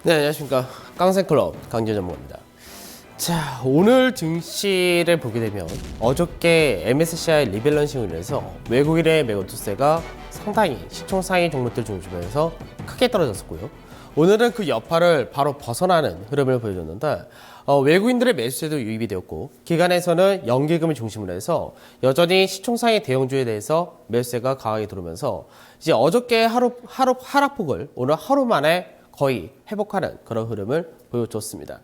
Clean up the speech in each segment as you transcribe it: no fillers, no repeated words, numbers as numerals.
네, 안녕하십니까. 깡센클럽 강재 전문가입니다. 자, 오늘 증시를 보게 되면 어저께 MSCI 리밸런싱으로 인해서 외국인의 매도세가 상당히 시총 상위 종목들 중심에서 크게 떨어졌었고요. 오늘은 그 여파를 바로 벗어나는 흐름을 보여줬는데 외국인들의 매수세도 유입이 되었고 기관에서는 연기금을 중심으로 해서 여전히 시총 상위 대형주에 대해서 매수세가 강하게 들어오면서 이제 어저께 하루 하락폭을 오늘 하루 만에 거의 회복하는 그런 흐름을 보여줬습니다.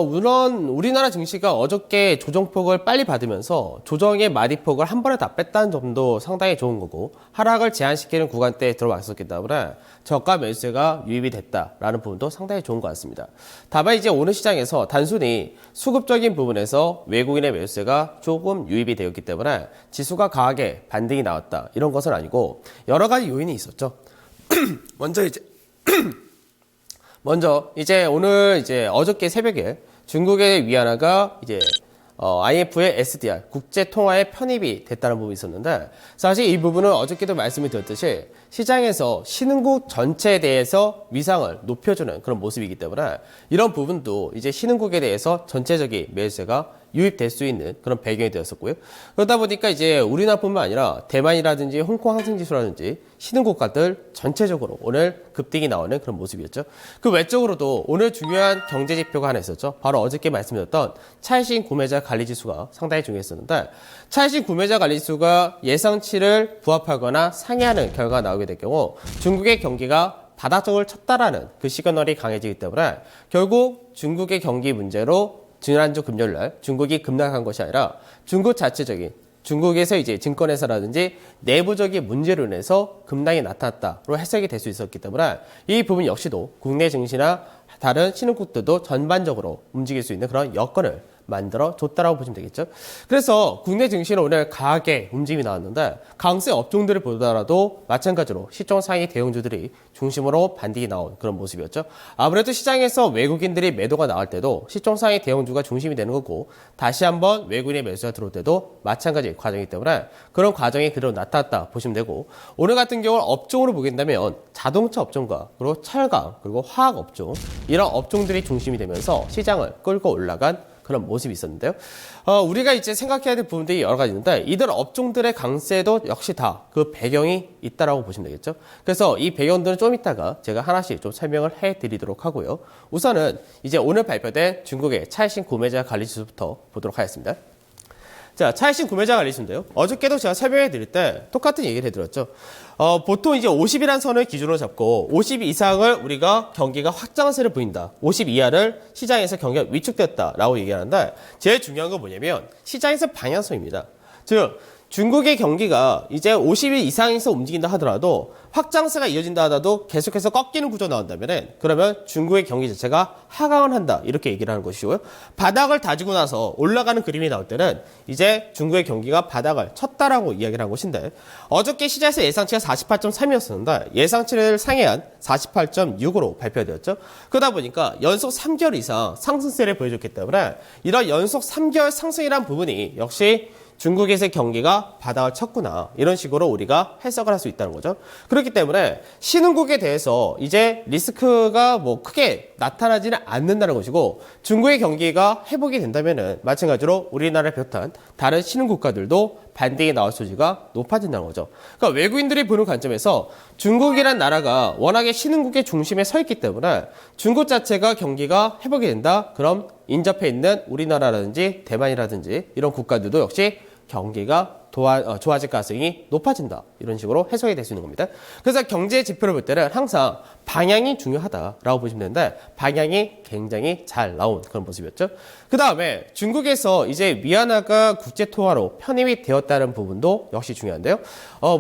물론 우리나라 증시가 어저께 조정폭을 빨리 받으면서 조정의 마디폭을 한 번에 다 뺐다는 점도 상당히 좋은 거고 하락을 제한시키는 구간대에 들어왔었기 때문에 저가 매수세가 유입이 됐다라는 부분도 상당히 좋은 것 같습니다. 다만 이제 오늘 시장에서 단순히 수급적인 부분에서 외국인의 매수세가 조금 유입이 되었기 때문에 지수가 강하게 반등이 나왔다 이런 것은 아니고 여러 가지 요인이 있었죠. 먼저 오늘 어저께 새벽에 중국의 위안화가 IMF의 SDR 국제 통화에 편입이 됐다는 부분이 있었는데 사실 이 부분은 어저께도 말씀을 드렸듯이 시장에서 신흥국 전체에 대해서 위상을 높여주는 그런 모습이기 때문에 이런 부분도 이제 신흥국에 대해서 전체적인 매수세가 유입될 수 있는 그런 배경이 되었었고요. 그러다 보니까 이제 우리나라뿐만 아니라 대만이라든지 홍콩 항생지수라든지 신흥국가들 전체적으로 오늘 급등이 나오는 그런 모습이었죠. 그 외적으로도 오늘 중요한 경제 지표가 하나 있었죠. 바로 어저께 말씀드렸던 차익신 구매자 관리지수가 상당히 중요했었는데 차익신 구매자 관리지수가 예상치를 부합하거나 상회하는 결과가 나오게 될 경우 중국의 경기가 바닥을 쳤다라는 그 시그널이 강해지기 때문에 결국 중국의 경기 문제로 지난주 금요일날 중국이 급락한 것이 아니라 중국 자체적인 중국에서 이제 증권회사라든지 내부적인 문제로 인해서 급락이 나타났다로 해석이 될 수 있었기 때문에 이 부분 역시도 국내 증시나 다른 신흥국들도 전반적으로 움직일 수 있는 그런 여건을 만들어 줬다라고 보시면 되겠죠. 그래서 국내 증시는 오늘 강하게 움직임이 나왔는데 강세 업종들을 보더라도 마찬가지로 시총 상위 대형주들이 중심으로 반등이 나온 그런 모습이었죠. 아무래도 시장에서 외국인들이 매도가 나올 때도 시총 상위 대형주가 중심이 되는 거고 다시 한번 외국인의 매수가 들어올 때도 마찬가지 과정이기 때문에 그런 과정이 그대로 나타났다 보시면 되고 오늘 같은 경우는 업종으로 보게 된다면 자동차 업종과 그리고 철강 그리고 화학 업종 이런 업종들이 중심이 되면서 시장을 끌고 올라간 그런 모습이 있었는데요. 우리가 이제 생각해야 될 부분들이 여러 가지 있는데 이들 업종들의 강세도 역시 다 그 배경이 있다라고 보시면 되겠죠. 그래서 이 배경들은 좀 이따가 제가 하나씩 좀 설명을 해드리도록 하고요. 우선은 이제 오늘 발표된 중국의 차익신 구매자 관리지수부터 보도록 하겠습니다. 자, 차익신 구매자 관리지수인데요. 어저께도 제가 설명해 드릴 때 똑같은 얘기를 해드렸죠. 보통 이제 50이라는 선을 기준으로 잡고 50 이상을 우리가 경기가 확장세를 보인다. 50 이하를 시장에서 경기가 위축됐다라고 얘기하는데 제일 중요한 건 뭐냐면 시장에서 방향성입니다. 즉 중국의 경기가 이제 50일 이상에서 움직인다 하더라도 확장세가 이어진다 하더라도 계속해서 꺾이는 구조 나온다면은 그러면 중국의 경기 자체가 하강을 한다 이렇게 얘기를 하는 것이고요. 바닥을 다지고 나서 올라가는 그림이 나올 때는 이제 중국의 경기가 바닥을 쳤다라고 이야기를 한 것인데 어저께 시장에서 예상치가 48.3이었었는데 예상치를 상회한 48.6으로 발표되었죠. 그러다 보니까 연속 3개월 이상 상승세를 보여줬기 때문에 이런 연속 3개월 상승이라는 부분이 역시 중국에서의 경기가 바닥을 쳤구나 이런 식으로 우리가 해석을 할 수 있다는 거죠. 그렇기 때문에 신흥국에 대해서 이제 리스크가 뭐 크게 나타나지는 않는다는 것이고 중국의 경기가 회복이 된다면은 마찬가지로 우리나라를 비롯한 다른 신흥국가들도 반등이 나올 소지가 높아진다는 거죠. 그러니까 외국인들이 보는 관점에서 중국이란 나라가 워낙에 신흥국의 중심에 서 있기 때문에 중국 자체가 경기가 회복이 된다. 그럼 인접해 있는 우리나라라든지 대만이라든지 이런 국가들도 역시 경기가 좋아질 가능성이 높아진다. 이런 식으로 해석이 될 수 있는 겁니다. 그래서 경제 지표를 볼 때는 항상 방향이 중요하다라고 보시면 되는데 방향이 굉장히 잘 나온 그런 모습이었죠. 그 다음에 중국에서 이제 위안화가 국제통화로 편입이 되었다는 부분도 역시 중요한데요.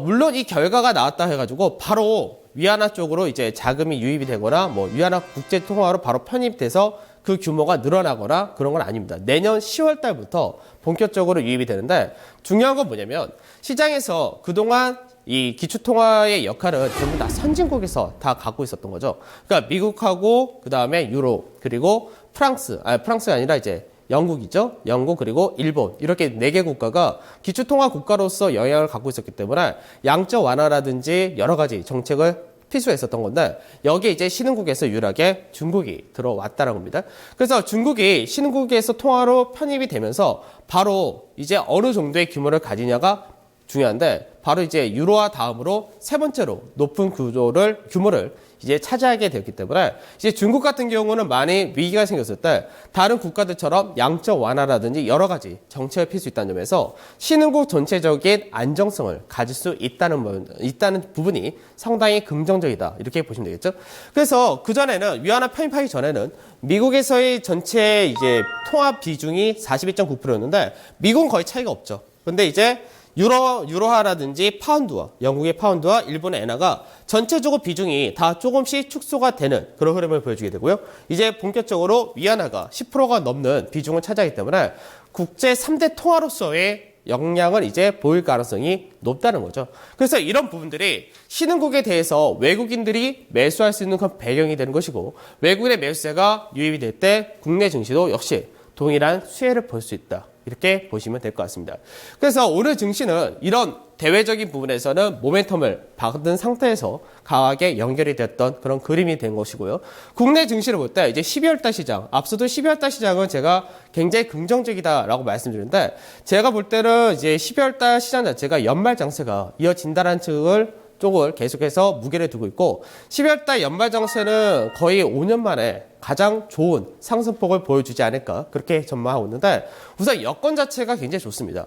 물론 이 결과가 나왔다 해가지고 바로 위안화 쪽으로 이제 자금이 유입이 되거나 뭐 위안화 국제통화로 바로 편입돼서 그 규모가 늘어나거나 그런 건 아닙니다. 내년 10월 달부터 본격적으로 유입이 되는데 중요한 건 뭐냐면 시장에서 그동안 이 기축통화의 역할은 전부 다 선진국에서 다 갖고 있었던 거죠. 그러니까 미국하고 그 다음에 유럽 그리고 프랑스가 아니라 이제 영국이죠. 영국 그리고 일본 이렇게 4개 국가가 기축통화 국가로서 영향을 갖고 있었기 때문에 양적 완화라든지 여러 가지 정책을 필수가 있었던 건데 여기에 이제 신흥국에서 유일하게 중국이 들어왔다는 겁니다. 그래서 중국이 신흥국에서 통화로 편입이 되면서 바로 이제 어느 정도의 규모를 가지냐가 중요한데 바로 이제 유로화 다음으로 세 번째로 높은 규모를 이제 차지하게 되었기 때문에 이제 중국 같은 경우는 많이 위기가 생겼을 때 다른 국가들처럼 양적 완화라든지 여러 가지 정책을 펼 수 있다는 점에서 신흥국 전체적인 안정성을 가질 수 있다는 부분이 상당히 긍정적이다 이렇게 보시면 되겠죠. 그래서 그 전에는 위안화 편입하기 전에는 미국에서의 전체 이제 통화 비중이 42.9%였는데 미국은 거의 차이가 없죠. 근데 이제 유로화라든지 파운드와 영국의 파운드와 일본의 엔화가 전체적으로 비중이 다 조금씩 축소가 되는 그런 흐름을 보여주게 되고요. 이제 본격적으로 위안화가 10%가 넘는 비중을 차지하기 때문에 국제 3대 통화로서의 영향을 이제 보일 가능성이 높다는 거죠. 그래서 이런 부분들이 신흥국에 대해서 외국인들이 매수할 수 있는 그런 배경이 되는 것이고 외국인의 매수세가 유입이 될 때 국내 증시도 역시 동일한 수혜를 볼 수 있다. 이렇게 보시면 될 것 같습니다. 그래서 오늘 증시는 이런 대외적인 부분에서는 모멘텀을 받은 상태에서 강하게 연결이 됐던 그런 그림이 된 것이고요. 국내 증시를 볼 때 이제 12월달 시장, 앞서도 12월달 시장은 제가 굉장히 긍정적이다라고 말씀드렸는데 제가 볼 때는 이제 12월달 시장 자체가 연말 장세가 이어진다는 쪽을 계속해서 무게를 두고 있고 12월달 연말 장세는 거의 5년 만에 가장 좋은 상승폭을 보여주지 않을까 그렇게 전망하고 있는데 우선 여건 자체가 굉장히 좋습니다.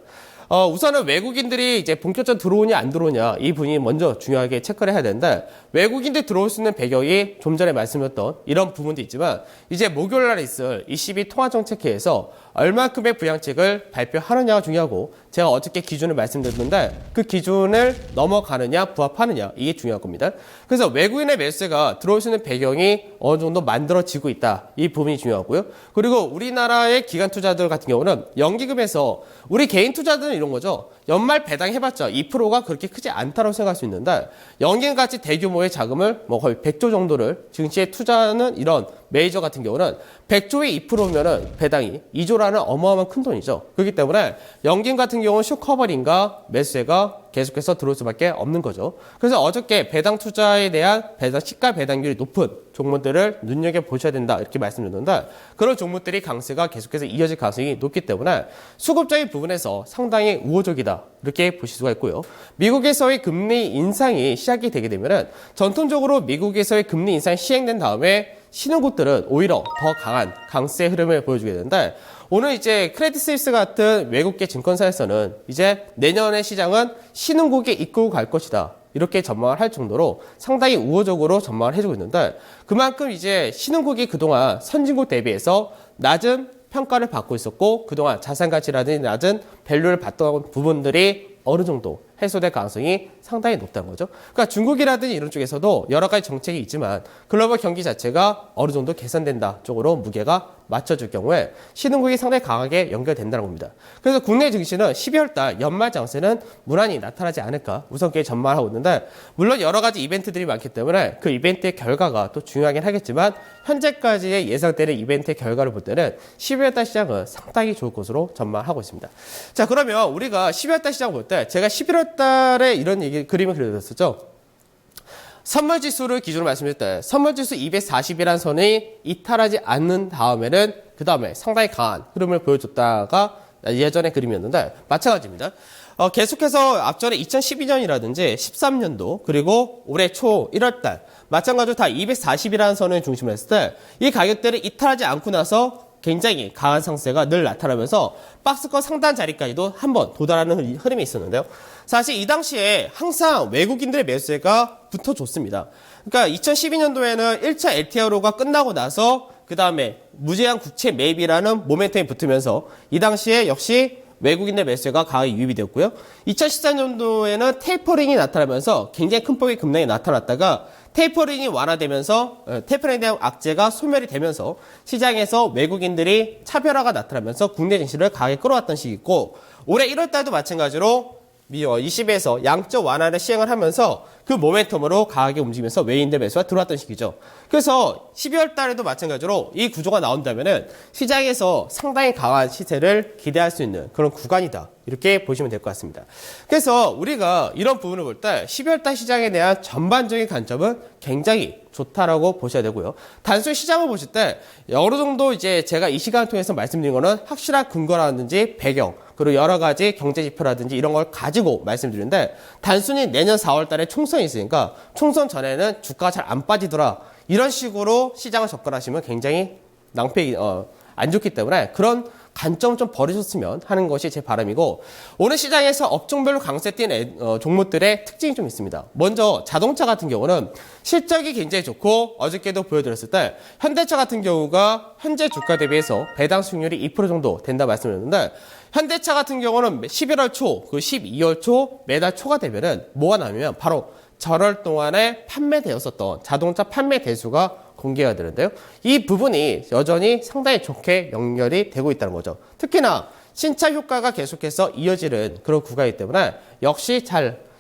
우선은 외국인들이 이제 본격적으로 들어오냐 안 들어오냐 이 부분이 먼저 중요하게 체크를 해야 되는데 외국인들 들어올 수 있는 배경이 좀 전에 말씀드렸던 이런 부분도 있지만 이제 목요일 날에 있을 ECB 통화정책회의에서 얼마큼의 부양책을 발표하느냐가 중요하고 제가 어저께 기준을 말씀드렸는데 그 기준을 넘어가느냐 부합하느냐 이게 중요한 겁니다. 그래서 외국인의 매수세가 들어올 수 있는 배경이 어느 정도 만들어지고 있다. 이 부분이 중요하고요. 그리고 우리나라의 기관 투자들 같은 경우는 연기금에서 우리 개인 투자들은 이런 거죠. 연말 배당 해봤자 2%가 그렇게 크지 않다고 생각할 수 있는데 연기금같이 대규모의 자금을 뭐 거의 100조 정도를 증시에 투자하는 이런 메이저 같은 경우는 100조의 2%면은 배당이 2조라는 어마어마한 큰 돈이죠. 그렇기 때문에 연기금 같은 경우는 숏커버링과 매수세가 계속해서 들어올 수밖에 없는 거죠. 그래서 어저께 배당 투자에 대한 시가 배당률이 높은 종목들을 눈여겨보셔야 된다 이렇게 말씀드렸는데 그런 종목들이 강세가 계속해서 이어질 가능성이 높기 때문에 수급적인 부분에서 상당히 우호적이다 이렇게 보실 수가 있고요. 미국에서의 금리 인상이 시작이 되게 되면은 전통적으로 미국에서의 금리 인상이 시행된 다음에 신흥국들은 오히려 더 강한 강세 흐름을 보여주게 되는데 오늘 이제 크레딧 스위스 같은 외국계 증권사에서는 이제 내년의 시장은 신흥국이 이끌고 갈 것이다. 이렇게 전망을 할 정도로 상당히 우호적으로 전망을 해주고 있는데 그만큼 이제 신흥국이 그동안 선진국 대비해서 낮은 평가를 받고 있었고 그동안 자산 가치라든지 낮은 밸류를 받던 부분들이 어느 정도 해소될 가능성이 상당히 높다는 거죠. 그러니까 중국이라든지 이런 쪽에서도 여러 가지 정책이 있지만 글로벌 경기 자체가 어느 정도 개선된다 쪽으로 무게가 맞춰줄 경우에 신흥국이 상당히 강하게 연결된다는 겁니다. 그래서 국내 증시는 12월 달 연말 장세는 무난히 나타나지 않을까 우선 그렇게 전망하고 있는데 물론 여러 가지 이벤트들이 많기 때문에 그 이벤트의 결과가 또 중요하긴 하겠지만 현재까지의 예상되는 이벤트의 결과를 볼 때는 12월 달 시장은 상당히 좋을 것으로 전망하고 있습니다. 자, 그러면 우리가 12월 달 시장 볼 때 제가 11월 달에 이런 그림을 그려드렸었죠. 선물지수를 기준으로 말씀드릴 때 선물지수 240이라는 선이 이탈하지 않는 다음에는 그 다음에 상당히 강한 흐름을 보여줬다가 예전의 그림이었는데 마찬가지입니다. 계속해서 앞전에 2012년이라든지 13년도 그리고 올해 초 1월달 마찬가지로 다 240이라는 선을 중심으로 했을 때 이 가격대를 이탈하지 않고 나서 굉장히 강한 상세가 늘 나타나면서 박스권 상단 자리까지도 한번 도달하는 흐름이 있었는데요. 사실 이 당시에 항상 외국인들의 매수세가 붙어줬습니다. 그러니까 2012년도에는 1차 LTRO가 끝나고 나서 그 다음에 무제한 국채 매입이라는 모멘텀이 붙으면서 이 당시에 역시 외국인의 매수세가 강하게 유입이 되었고요. 2014년도에는 테이퍼링이 나타나면서 굉장히 큰 폭의 급락이 나타났다가 테이퍼링이 완화되면서 테이퍼링에 대한 악재가 소멸이 되면서 시장에서 외국인들이 차별화가 나타나면서 국내 증시를 강하게 끌어왔던 시기고 올해 1월달도 마찬가지로 20에서 양적 완화를 시행을 하면서 그 모멘텀으로 강하게 움직이면서 외인들 매수가 들어왔던 시기죠. 그래서 12월 달에도 마찬가지로 이 구조가 나온다면은 시장에서 상당히 강한 시세를 기대할 수 있는 그런 구간이다. 이렇게 보시면 될 것 같습니다. 그래서 우리가 이런 부분을 볼 때 12월 달 시장에 대한 전반적인 관점은 굉장히 좋다라고 보셔야 되고요. 단순히 시장을 보실 때 어느 정도 이제 제가 이 시간을 통해서 말씀드린 거는 확실한 근거라든지 배경, 그리고 여러 가지 경제 지표라든지 이런 걸 가지고 말씀드리는데 단순히 내년 4월 달에 총선이 있으니까 총선 전에는 주가가 잘 안 빠지더라. 이런 식으로 시장을 접근하시면 굉장히 안 좋기 때문에 그런 관점을 좀 버리셨으면 하는 것이 제 바람이고, 오늘 시장에서 업종별로 강세 띈 종목들의 특징이 좀 있습니다. 먼저 자동차 같은 경우는 실적이 굉장히 좋고 어저께도 보여드렸을 때 현대차 같은 경우가 현재 주가 대비해서 배당 수익률이 2% 정도 된다 말씀드렸는데, 현대차 같은 경우는 11월 초, 12월 초, 매달 초가 되면은 뭐가 나오냐면 바로 절월 동안에 판매되었었던 자동차 판매 대수가 공개가 되는데요. 이 부분이 여전히 상당히 좋게 연결이 되고 있다는 거죠. 특히나 신차 효과가 계속해서 이어지는 그런 구간이기 때문에 역시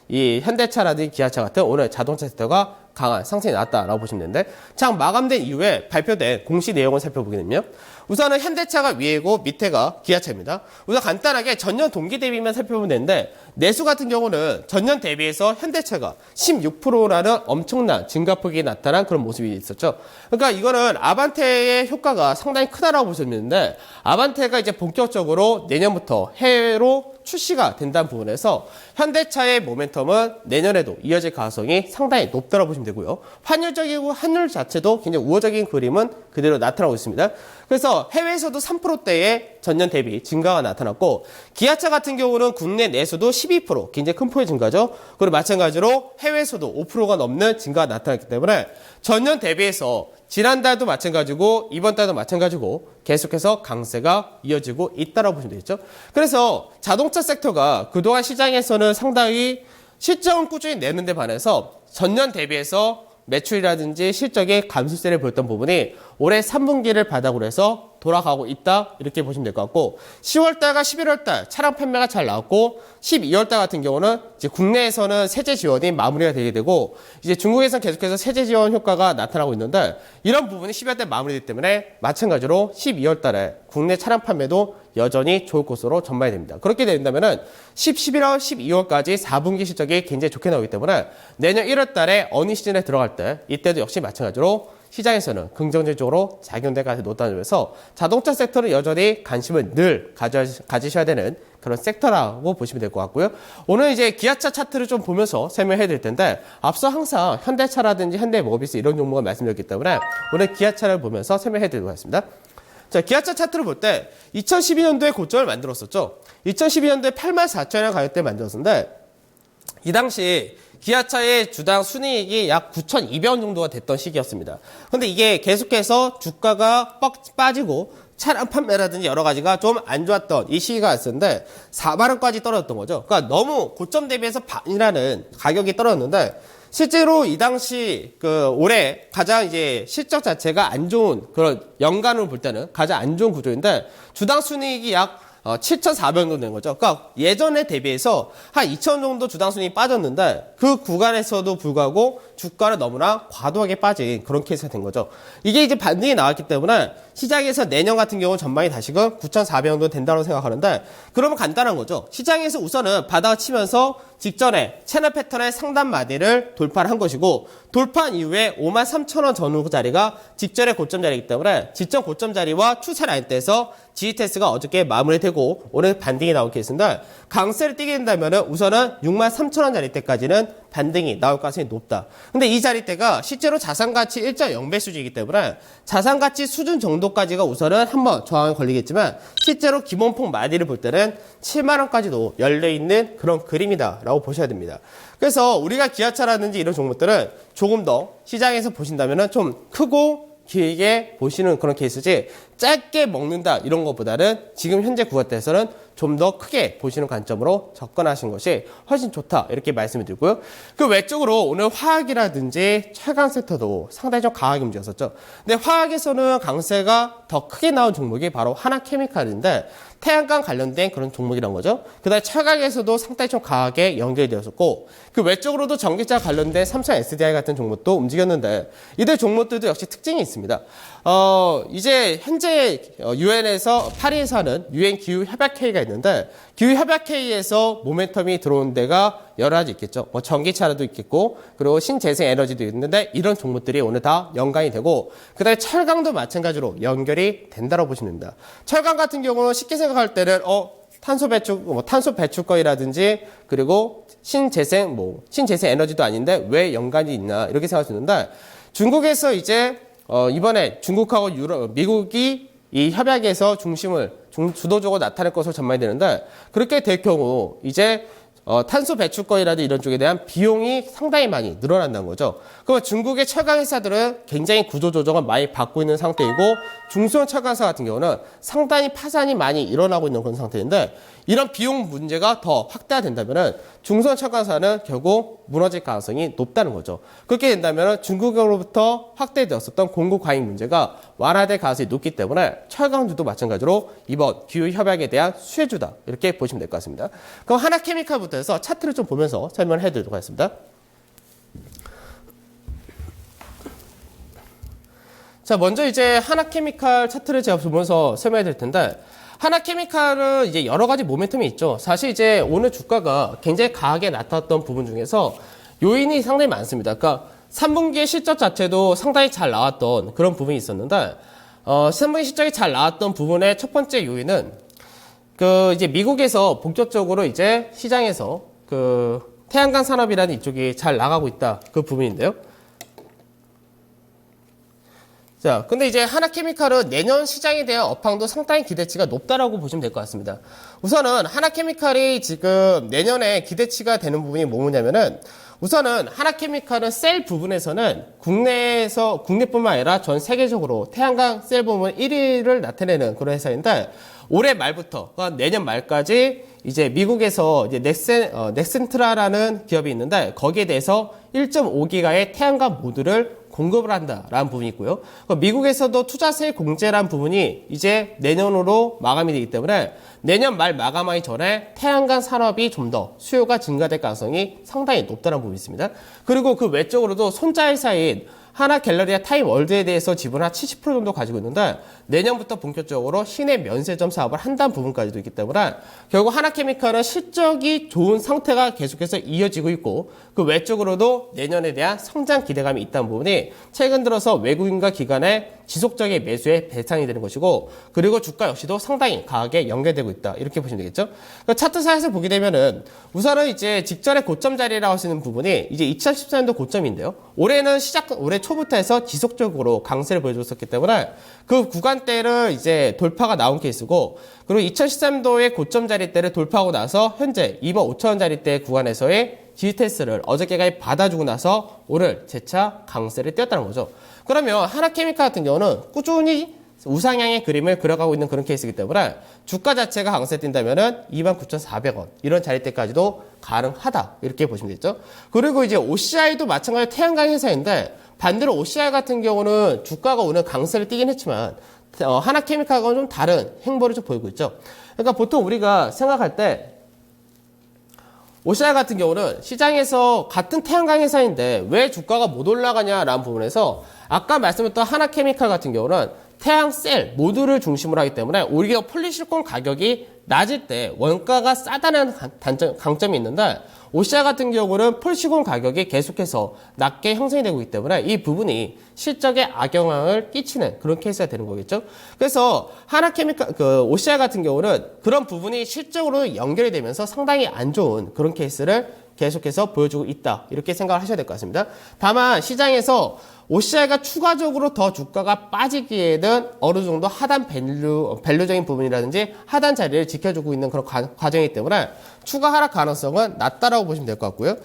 이 현대차라든지 기아차 같은 오늘 자동차 섹터가 강한 상승이 나왔다라고 보시면 되는데, 장 마감된 이후에 발표된 공시 내용을 살펴보게 되면 우선은 현대차가 위에고 밑에가 기아차입니다. 우선 간단하게 전년 동기 대비만 살펴보면 되는데, 내수 같은 경우는 전년 대비해서 현대차가 16%라는 엄청난 증가폭이 나타난 그런 모습이 있었죠. 그러니까 이거는 아반떼의 효과가 상당히 크다라고 보시면 되는데, 아반떼가 이제 본격적으로 내년부터 해외로 출시가 된다는 부분에서 현대차의 모멘텀은 내년에도 이어질 가능성이 상당히 높다고 보시면 되고요. 환율 자체도 굉장히 우호적인 그림은 그대로 나타나고 있습니다. 그래서 해외에서도 3%대의 전년 대비 증가가 나타났고, 기아차 같은 경우는 국내 내수도 12% 굉장히 큰 폭의 증가죠. 그리고 마찬가지로 해외에서도 5%가 넘는 증가가 나타났기 때문에 전년 대비해서 지난달도 마찬가지고 이번 달도 마찬가지고 계속해서 강세가 이어지고 있다고 보시면 되겠죠. 그래서 자동차 섹터가 그동안 시장에서는 상당히 실적은 꾸준히 내는 데 반해서 전년 대비해서 매출이라든지 실적의 감소세를 보였던 부분이 올해 3분기를 바닥으로 해서 돌아가고 있다, 이렇게 보시면 될 것 같고, 10월달과 11월달 차량 판매가 잘 나왔고, 12월달 같은 경우는 이제 국내에서는 세제 지원이 마무리가 되게 되고, 이제 중국에서는 계속해서 세제 지원 효과가 나타나고 있는데, 이런 부분이 12월달 마무리되기 때문에 마찬가지로 12월달에 국내 차량 판매도 여전히 좋을 것으로 전망이 됩니다. 그렇게 된다면은 11월, 12월까지 4분기 실적이 굉장히 좋게 나오기 때문에 내년 1월달에 어닝 시즌에 들어갈 때 이때도 역시 마찬가지로 시장에서는 긍정적으로 작용될 가능성이 높다는 점에서 자동차 섹터는 여전히 관심을 늘 가지셔야 되는 그런 섹터라고 보시면 될 것 같고요. 오늘 이제 기아차 차트를 좀 보면서 설명해 드릴 텐데, 앞서 항상 현대차라든지 현대모비스 이런 종목을 말씀드렸기 때문에 오늘 기아차를 보면서 설명해 드리도록 하겠습니다. 자, 기아차 차트를 볼 때 2012년도에 고점을 만들었었죠. 2012년도에 84,000원 가격대 만들었는데, 이 당시 기아차의 주당 순이익이 약 9,200원 정도가 됐던 시기였습니다. 근데 이게 계속해서 주가가 뻑 빠지고 차량 판매라든지 여러 가지가 좀 안 좋았던 이 시기가 있었는데 4만원까지 떨어졌던 거죠. 그러니까 너무 고점 대비해서 반이라는 가격이 떨어졌는데, 실제로 이 당시 올해 가장 이제 실적 자체가 안 좋은 그런 연간으로 볼 때는 가장 안 좋은 구조인데, 주당 순이익이 약 7,400원 정도 된 거죠. 그러니까 예전에 대비해서 한 2,000원 정도 주당 순이익이 빠졌는데, 그 구간에서도 불구하고 주가는 너무나 과도하게 빠진 그런 케이스가 된 거죠. 이게 이제 반등이 나왔기 때문에 시장에서 내년 같은 경우 전망이 다시금 9,400원 정도 된다고 생각하는데, 그러면 간단한 거죠. 시장에서 우선은 바닥을 치면서 직전에 채널 패턴의 상단 마디를 돌파를 한 것이고, 돌파한 이후에 53,000원 전후 자리가 직전의 고점 자리이기 때문에 직전 고점 자리와 추세 라인대에서 지지 테스트가 어저께 마무리되고 오늘 반등이 나온 케이스인데, 강세를 띄게 된다면 우선은 63,000원 자리 때까지는 반등이 나올 가능성이 높다. 근데 이 자리대가 실제로 자산가치 1.0배 수준이기 때문에 자산가치 수준 정도까지가 우선은 한번 저항이 걸리겠지만, 실제로 기본폭 마디를 볼 때는 7만원까지도 열려있는 그런 그림이다 라고 보셔야 됩니다. 그래서 우리가 기아차라든지 이런 종목들은 조금 더 시장에서 보신다면 좀 크고 길게 보시는 그런 케이스지, 짧게 먹는다 이런 것보다는 지금 현재 구간대에서는 좀 더 크게 보시는 관점으로 접근하신 것이 훨씬 좋다 이렇게 말씀을 드리고요. 그 외적으로 오늘 화학이라든지 철강 섹터도 상당히 좀 강하게 움직였었죠. 근데 화학에서는 강세가 더 크게 나온 종목이 바로 하나케미칼인데 태양광 관련된 그런 종목이란 거죠. 그다음에 철강에서도 상당히 좀 강하게 연결되었었고 그 외적으로도 전기차 관련된 삼성 SDI 같은 종목도 움직였는데 이들 종목들도 역시 특징이 있습니다. 이제 현재 유엔에서 파리에서 하는 유엔 기후 협약 회의가 있는데 기후 협약 회의에서 모멘텀이 들어온 데가 여러 가지 있겠죠. 뭐 전기차도 있겠고 그리고 신재생 에너지도 있는데 이런 종목들이 오늘 다 연관이 되고 그다음에 철강도 마찬가지로 연결이 된다고 보시면 됩니다. 철강 같은 경우는 쉽게 생각할 때는 탄소 배출거리라든지 그리고 신재생 에너지도 아닌데 왜 연관이 있나 이렇게 생각할 수 있는데 중국에서 이제 이번에 중국하고 미국이 이 협약에서 주도적으로 나타날 것으로 전망이 되는데 그렇게 될 경우 이제 탄소 배출거리라든지 이런 쪽에 대한 비용이 상당히 많이 늘어난다는 거죠. 그러면 중국의 철강 회사들은 굉장히 구조조정을 많이 받고 있는 상태이고 중소형 철강사 같은 경우는 상당히 파산이 많이 일어나고 있는 그런 상태인데 이런 비용 문제가 더 확대된다면 중소형 철강사는 결국 무너질 가능성이 높다는 거죠. 그렇게 된다면 중국으로부터 확대되었었던 공급 과잉 문제가 완화될 가능성이 높기 때문에 철강주도 마찬가지로 이번 기후협약에 대한 수혜주다 이렇게 보시면 될 것 같습니다. 그럼 하나케미칼부터 해서 차트를 좀 보면서 설명을 해드리도록 하겠습니다. 자, 먼저 이제 하나케미칼 차트를 제가 보면서 설명해 드릴 텐데 하나케미칼은 이제 여러 가지 모멘텀이 있죠. 사실 이제 오늘 주가가 굉장히 강하게 나타났던 부분 중에서 요인이 상당히 많습니다. 그러니까 3분기의 실적 자체도 상당히 잘 나왔던 그런 부분이 있었는데 3분기 실적이 잘 나왔던 부분의 첫 번째 요인은 이제 미국에서 본격적으로 이제 시장에서 태양광 산업이라는 이쪽이 잘 나가고 있다 그 부분인데요. 자, 근데 이제 하나케미칼은 내년 시장에 대한 업황도 상당히 기대치가 높다라고 보시면 될 것 같습니다. 우선은 하나케미칼이 지금 내년에 기대치가 되는 부분이 뭐냐면은 우선은 하나케미칼은 셀 부분에서는 국내뿐만 아니라 전 세계적으로 태양광 셀 부분 1위를 나타내는 그런 회사인데 올해 말부터 그러니까 내년 말까지 이제 미국에서 이제 넥센트라라는 기업이 있는데 거기에 대해서 1.5기가의 태양광 모듈을 공급을 한다라는 부분이 있고요. 미국에서도 투자세 공제라는 부분이 이제 내년으로 마감이 되기 때문에 내년 말 마감하기 전에 태양광 산업이 좀 더 수요가 증가될 가능성이 상당히 높다는 부분이 있습니다. 그리고 그 외적으로도 손자회사인 하나갤러리아 타임월드에 대해서 지분 한 70% 정도 가지고 있는데 내년부터 본격적으로 시내 면세점 사업을 한다는 부분까지도 있기 때문에 결국 하나케미칼은 실적이 좋은 상태가 계속해서 이어지고 있고 그 외적으로도 내년에 대한 성장 기대감이 있다는 부분이 최근 들어서 외국인과 기관의 지속적인 매수에 배상이 되는 것이고 그리고 주가 역시도 상당히 강하게 연결되고 있다 이렇게 보시면 되겠죠. 그러니까 차트상에서 보게 되면은 우선은 이제 직전의 고점 자리라고 하시는 부분이 이제 2014년도 고점인데요. 올해 초부터 해서 지속적으로 강세를 보여줬었기 때문에 그 구간대를 이제 돌파가 나온 케이스고 그리고 2013년도의 고점 자리대를 돌파하고 나서 현재 25,000원 자리대 구간에서의 지지테스트를 어저께까지 받아주고 나서 오늘 재차 강세를 띄었다는 거죠. 그러면 하나케미칼 같은 경우는 꾸준히 우상향의 그림을 그려가고 있는 그런 케이스이기 때문에 주가 자체가 강세 뛴다면은 29,400원 이런 자리대까지도 가능하다 이렇게 보시면 되겠죠. 그리고 이제 OCI도 마찬가지로 태양광 회사인데 반대로 OCI 같은 경우는 주가가 오늘 강세를 띄긴 했지만 하나케미칼과는 좀 다른 행보를 좀 보이고 있죠. 그러니까 보통 우리가 생각할 때 OCI 같은 경우는 시장에서 같은 태양광 회사인데 왜 주가가 못 올라가냐라는 부분에서 아까 말씀드렸던 하나케미칼 같은 경우는 태양셀 모듈을 중심으로 하기 때문에 오히려 폴리실콘 가격이 낮을 때 원가가 싸다는 강점이 있는데 OCI 같은 경우는 폴시콘 가격이 계속해서 낮게 형성이 되고 있기 때문에 이 부분이 실적에 악영향을 끼치는 그런 케이스가 되는 거겠죠. 그래서 하나케미칼, OCI 같은 경우는 그런 부분이 실적으로 연결이 되면서 상당히 안 좋은 그런 케이스를 계속해서 보여주고 있다. 이렇게 생각을 하셔야 될 것 같습니다. 다만 시장에서 OCI가 추가적으로 더 주가가 빠지기에는 어느 정도 하단 밸류적인 부분이라든지 하단 자리를 지켜주고 있는 그런 과정이기 때문에 추가 하락 가능성은 낮다라고 보시면 될 것 같고요.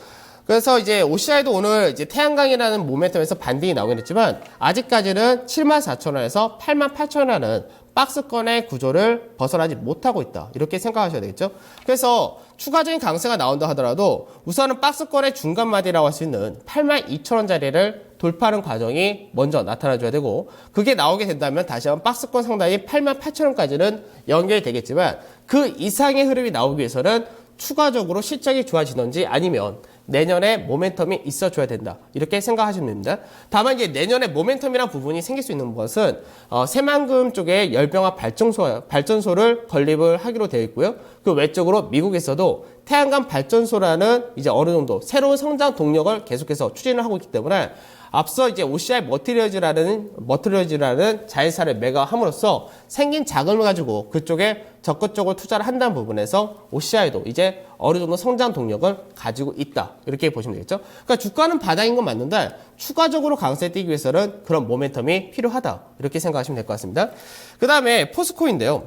그래서 이제 OCI도 오늘 이제 태양광이라는 모멘텀에서 반등이 나오긴 했지만 아직까지는 74,000원에서 88,000원 하는 박스권의 구조를 벗어나지 못하고 있다. 이렇게 생각하셔야 되겠죠. 그래서 추가적인 강세가 나온다 하더라도 우선은 박스권의 중간마디라고 할 수 있는 82,000원짜리를 돌파하는 과정이 먼저 나타나줘야 되고, 그게 나오게 된다면 다시 한번 박스권 상단이 88,000원까지는 연결이 되겠지만 그 이상의 흐름이 나오기 위해서는 추가적으로 실적이 좋아지는지 아니면 내년에 모멘텀이 있어줘야 된다. 이렇게 생각하시면 됩니다. 다만 이제 내년에 모멘텀이라는 부분이 생길 수 있는 것은 새만금 쪽에 열병합 발전소를 건립을 하기로 되어 있고요. 그 외적으로 미국에서도 태양광 발전소라는 이제 어느 정도 새로운 성장 동력을 계속해서 추진을 하고 있기 때문에 앞서 이제 OCI 머티리얼즈라는 자회사를 매각함으로써 생긴 자금을 가지고 그쪽에 적극적으로 투자를 한다는 부분에서 OCI도 이제 어느 정도 성장 동력을 가지고 있다. 이렇게 보시면 되겠죠. 그러니까 주가는 바닥인 건 맞는데 추가적으로 강세에 뛰기 위해서는 그런 모멘텀이 필요하다. 이렇게 생각하시면 될 것 같습니다. 그 다음에 포스코인데요.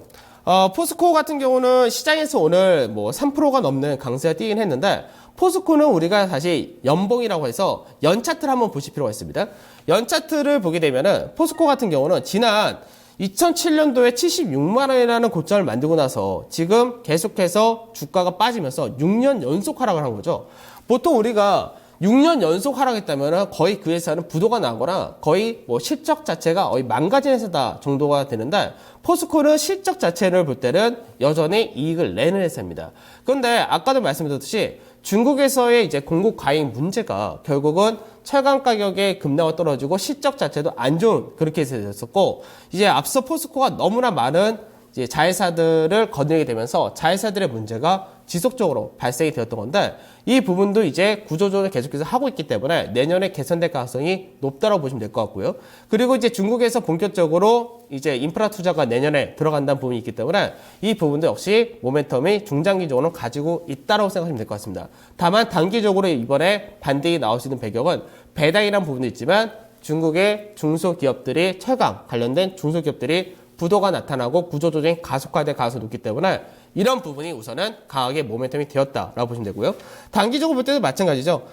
포스코 같은 경우는 시장에서 오늘 뭐 3%가 넘는 강세가 뛰긴 했는데 포스코는 우리가 다시 연봉이라고 해서 연차트를 한번 보실 필요가 있습니다. 연차트를 보게 되면은 포스코 같은 경우는 지난 2007년도에 76만 원이라는 고점을 만들고 나서 지금 계속해서 주가가 빠지면서 6년 연속 하락을 한 거죠. 보통 우리가 6년 연속 하락했다면 거의 그 회사는 부도가 나거나 거의 뭐 실적 자체가 거의 망가진 회사다 정도가 되는데 포스코는 실적 자체를 볼 때는 여전히 이익을 내는 회사입니다. 그런데 아까도 말씀드렸듯이 중국에서의 이제 공급 과잉 문제가 결국은 철강 가격의 급락이 떨어지고 실적 자체도 안 좋은 그렇게 됐었고, 이제 앞서 포스코가 너무나 많은 이제 자회사들을 거느리게 되면서 자회사들의 문제가 지속적으로 발생이 되었던 건데 이 부분도 이제 구조조정을 계속해서 하고 있기 때문에 내년에 개선될 가능성이 높다고 보시면 될 것 같고요. 그리고 이제 중국에서 본격적으로 이제 인프라 투자가 내년에 들어간다는 부분이 있기 때문에 이 부분도 역시 모멘텀이 중장기적으로 가지고 있다고 생각하시면 될 것 같습니다. 다만 단기적으로 이번에 반등이 나올 수 있는 배경은 배당이라는 부분도 있지만 중국의 중소기업들이 철강 관련된 중소기업들이 부도가 나타나고 구조조정이 가속화될 가능성이 높기 때문에 이런 부분이 우선은 강하게 모멘텀이 되었다라고 보시면 되고요. 단기적으로 볼 때도 마찬가지죠.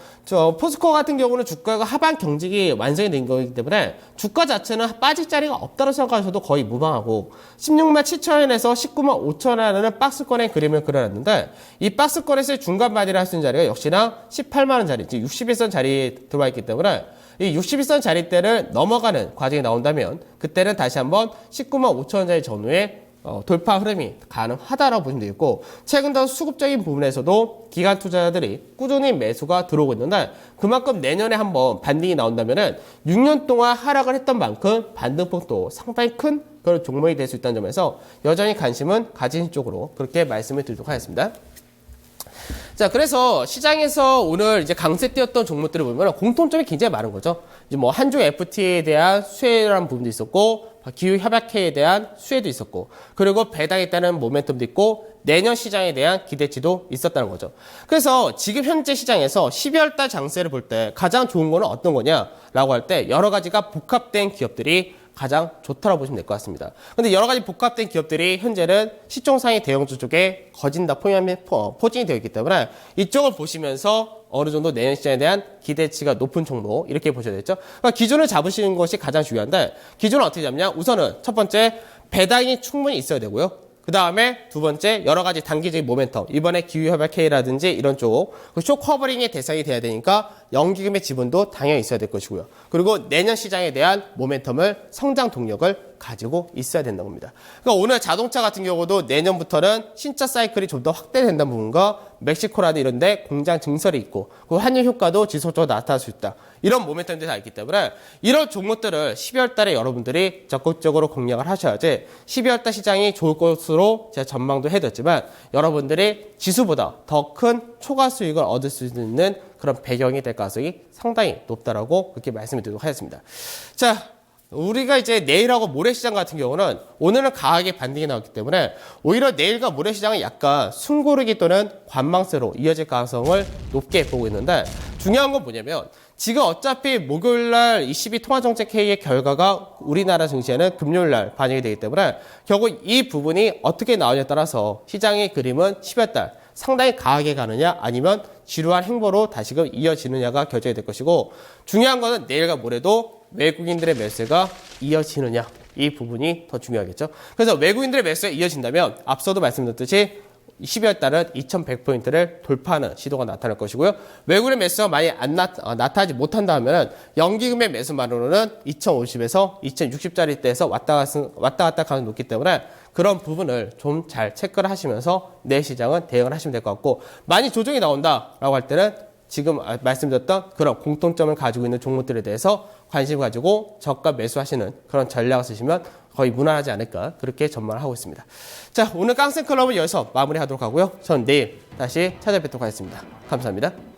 포스코 같은 경우는 주가가 하반 경직이 완성이 된 거기 때문에 주가 자체는 빠질 자리가 없다고 생각하셔도 거의 무방하고 16만 7천원에서 19만 5천원이라는 박스권의 그림을 그려놨는데 이 박스권에서의 중간마디를 할 수 있는 자리가 역시나 18만 원 자리, 즉 61선 자리에 들어와 있기 때문에 이 61선 자리대를 넘어가는 과정이 나온다면 그때는 다시 한번 19만 5천원짜리 전후에 돌파 흐름이 가능하다라고 보시면 되겠고, 최근 들어 수급적인 부분에서도 기관 투자자들이 꾸준히 매수가 들어오고 있는데 그만큼 내년에 한번 반등이 나온다면은 6년 동안 하락을 했던 만큼 반등폭도 상당히 큰 그런 종목이 될 수 있다는 점에서 여전히 관심은 가진 쪽으로 그렇게 말씀을 드리도록 하겠습니다. 자, 그래서 시장에서 오늘 이제 강세 띄었던 종목들을 보면 공통점이 굉장히 많은 거죠. 이제 뭐 한중 FTA에 대한 수혜라는 부분도 있었고, 기후협약회에 대한 수혜도 있었고, 그리고 배당에 따른 모멘텀도 있고, 내년 시장에 대한 기대치도 있었다는 거죠. 그래서 지금 현재 시장에서 12월달 장세를 볼 때 가장 좋은 거는 어떤 거냐라고 할 때 여러 가지가 복합된 기업들이 가장 좋다고 보시면 될 것 같습니다. 근데 여러 가지 복합된 기업들이 현재는 시총상위 대형주 쪽에 거진 다 포진이 되어 있기 때문에 이쪽을 보시면서 어느 정도 내년 시장에 대한 기대치가 높은 종목 이렇게 보셔야 되겠죠. 그러니까 기준을 잡으시는 것이 가장 중요한데 기준은 어떻게 잡냐? 우선은 첫 번째 배당이 충분히 있어야 되고요. 그 다음에 두 번째 여러 가지 단기적인 모멘텀, 이번에 기후협약회의라든지 이런 쪽 쇼 커버링의 대상이 돼야 되니까 연기금의 지분도 당연히 있어야 될 것이고요. 그리고 내년 시장에 대한 모멘텀을 성장 동력을 가지고 있어야 된다는 겁니다. 그러니까 오늘 자동차 같은 경우도 내년부터는 신차 사이클이 좀 더 확대된다는 부분과 멕시코라든 이런 데 공장 증설이 있고 그 환율 효과도 지속적으로 나타날 수 있다. 이런 모멘텀들이 다 있기 때문에 이런 종목들을 12월 달에 여러분들이 적극적으로 공략을 하셔야지 12월 달 시장이 좋을 것으로 제가 전망도 해뒀지만 여러분들이 지수보다 더 큰 초과 수익을 얻을 수 있는 그런 배경이 될 가능성이 상당히 높다라고 그렇게 말씀을 드리도록 하겠습니다. 자, 우리가 이제 내일하고 모레시장 같은 경우는 오늘은 강하게 반등이 나왔기 때문에 오히려 내일과 모레시장은 약간 숨고르기 또는 관망세로 이어질 가능성을 높게 보고 있는데 중요한 건 뭐냐면 지금 어차피 목요일날 ECB 통화정책회의의 결과가 우리나라 증시에는 금요일날 반영이 되기 때문에 결국 이 부분이 어떻게 나오냐에 따라서 시장의 그림은 10월달 상당히 강하게 가느냐 아니면 지루한 행보로 다시금 이어지느냐가 결정이 될 것이고 중요한 거는 내일과 모레도 외국인들의 매수가 이어지느냐 이 부분이 더 중요하겠죠. 그래서 외국인들의 매수가 이어진다면 앞서도 말씀드렸듯이 12월 달은 2100포인트를 돌파하는 시도가 나타날 것이고요. 외국인의 매수가 많이 나타나지 못한다 하면 연기금의 매수만으로는 2050에서 2060짜리대에서 왔다 갔다 가는 높기 때문에 그런 부분을 좀 잘 체크를 하시면서 내 시장은 대응을 하시면 될 것 같고, 많이 조정이 나온다라고 할 때는 지금 말씀드렸던 그런 공통점을 가지고 있는 종목들에 대해서 관심 가지고 저가 매수하시는 그런 전략을 쓰시면 거의 무난하지 않을까, 그렇게 전망을 하고 있습니다. 자, 오늘 깡센클럽은 여기서 마무리하도록 하고요. 전 내일 다시 찾아뵙도록 하겠습니다. 감사합니다.